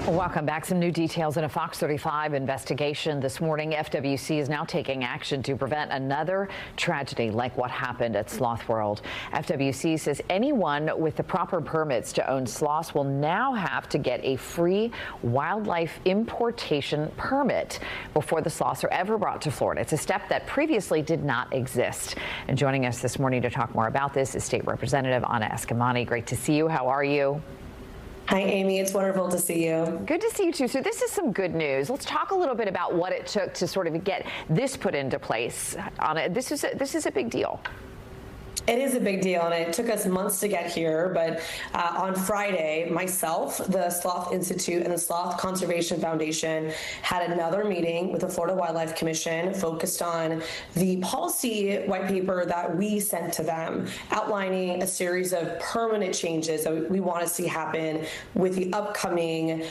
Welcome back. Some new details in a Fox 35 investigation this morning. FWC is now taking action to prevent another tragedy like what happened at Sloth World. FWC says anyone with the proper permits to own sloths will now have to get a free wildlife importation permit before the sloths are ever brought to Florida. It's a step that previously did not exist. And joining us this morning to talk more about this is State Representative Eskamani. Great to see you. How are you? Hi, Amy. It's wonderful to see you. Good to see you, too. So this is some good news. Let's talk a little bit about what it took to sort of get this put into place. This is a big deal. It is a big deal, and it took us months to get here. But on Friday, myself, the Sloth Institute, and the Sloth Conservation Foundation had another meeting with the Florida Wildlife Commission focused on the policy white paper that we sent to them, outlining a series of permanent changes that we want to see happen with the upcoming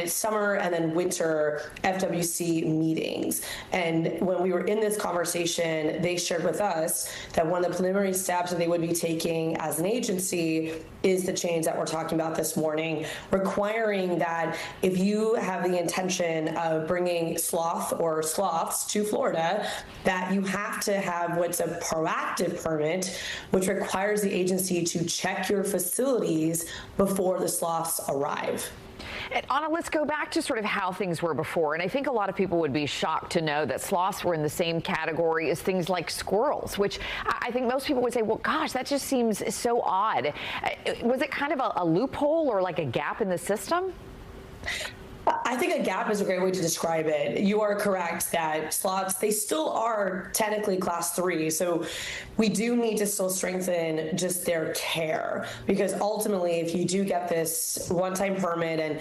summer and then winter FWC meetings. And when we were in this conversation, they shared with us that one of the preliminary steps that they would be taking as an agency is the change that we're talking about this morning, requiring that if you have the intention of bringing sloth or sloths to Florida, that you have to have what's a proactive permit, which requires the agency to check your facilities before the sloths arrive. And Anna, let's go back to sort of how things were before. And I think a lot of people would be shocked to know that sloths were in the same category as things like squirrels, which I think most people would say, well, gosh, that just seems so odd. Was it kind of a loophole or like a gap in the system? I think a gap is a great way to describe it. You are correct that sloths, they still are technically class 3. So we do need to still strengthen just their care, because ultimately if you do get this one-time permit and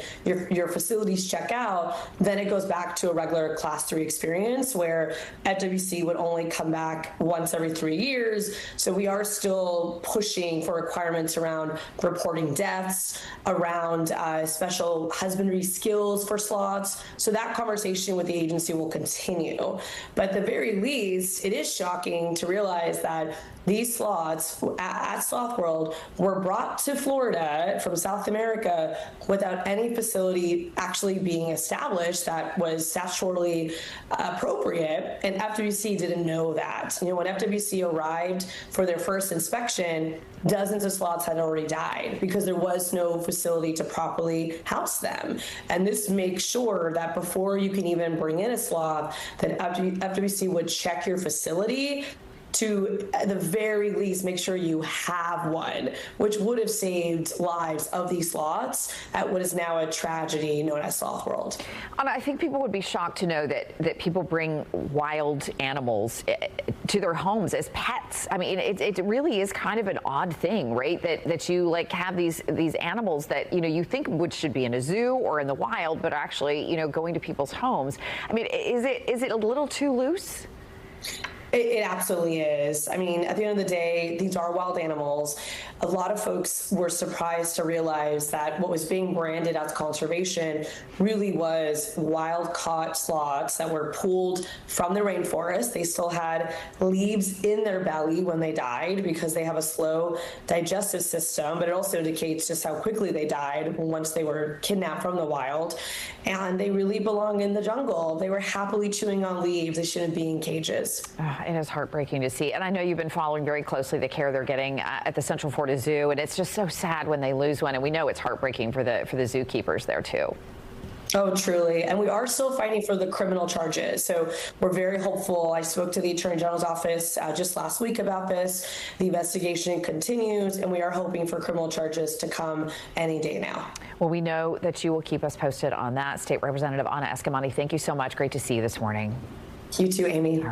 your facilities check out, then it goes back to a regular class 3 experience where FWC would only come back once every 3 years. So we are still pushing for requirements around reporting deaths, around special husbandry skills for sloths. So that conversation with the agency will continue. But at the very least, it is shocking to realize that these sloths at Sloth World were brought to Florida from South America without any facility actually being established that was statutorily appropriate, and FWC didn't know that. You know, when FWC arrived for their first inspection, dozens of sloths had already died because there was no facility to properly house them. And this makes sure that before you can even bring in a sloth, that FWC would check your facility to, at the very least, make sure you have one, which would have saved lives of these sloths at what is now a tragedy known as Sloth World. I think people would be shocked to know that people bring wild animals to their homes as pets. I mean, it really is kind of an odd thing, right? That you like have these animals that, you know, you think should be in a zoo or in the wild, but actually, you know, going to people's homes. I mean, is it a little too loose? It absolutely is. I mean, at the end of the day, these are wild animals. A lot of folks were surprised to realize that what was being branded as conservation really was wild-caught sloths that were pulled from the rainforest. They still had leaves in their belly when they died because they have a slow digestive system, but it also indicates just how quickly they died once they were kidnapped from the wild. And they really belong in the jungle. They were happily chewing on leaves. They shouldn't be in cages. It is heartbreaking to see. And I know you've been following very closely the care they're getting at the Central Florida Zoo, and it's just so sad when they lose one. And we know it's heartbreaking for the zookeepers there too. Oh, truly. And we are still fighting for the criminal charges. So we're very hopeful. I spoke to the Attorney General's office just last week about this. The investigation continues, and we are hoping for criminal charges to come any day now. Well, we know that you will keep us posted on that. State Representative Eskamani, thank you so much. Great to see you this morning. You too, Amy.